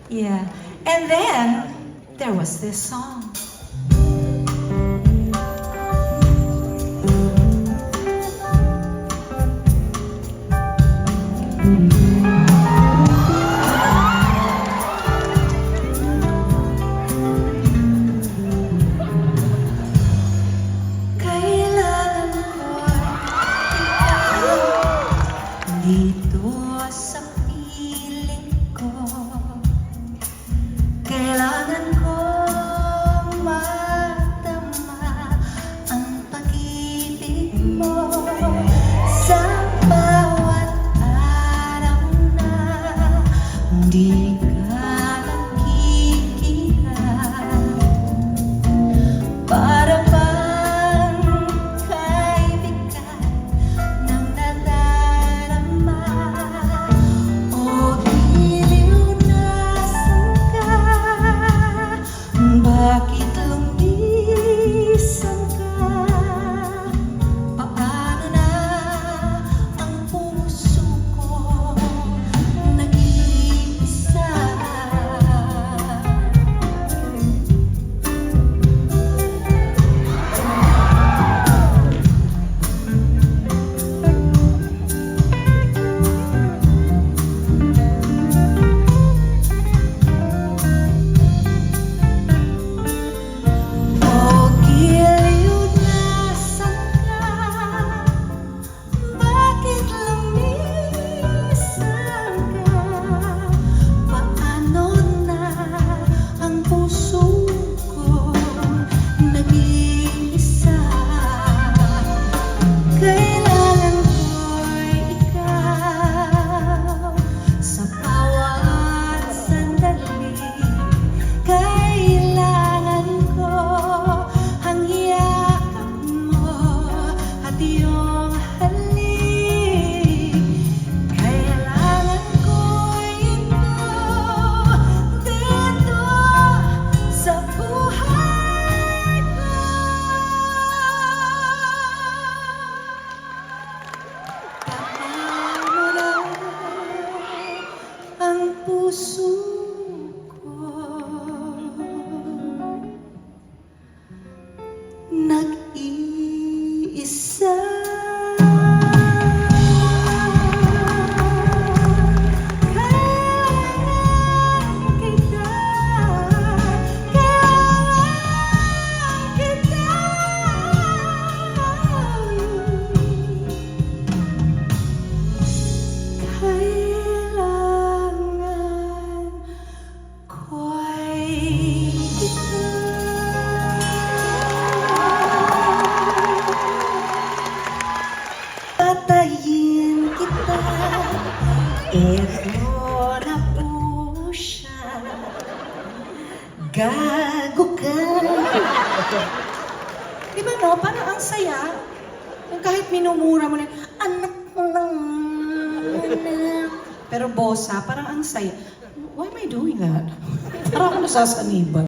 Yeah. And then, there was this song. Kailangan ko ikaw dito sa piling ko. Kailangan ko madama ang pag-ibig mo sa bawat araw na hindi ka nakikihan. Para bang kaibigan ng nadarama o giliw na sangka. Bakit lumisan ka? Paano na ang puso ko nag-iisa? Puso ko nag-iisa. Kailangan kita, kailangan kita. Patayin kita, ero na po siya. Gago ka. Diba no? Parang ang saya. Yung kahit minumura mo na, anak mo lang. Pero bossa, parang ang saya. Why am I doing that? Parang ako nasasaniban.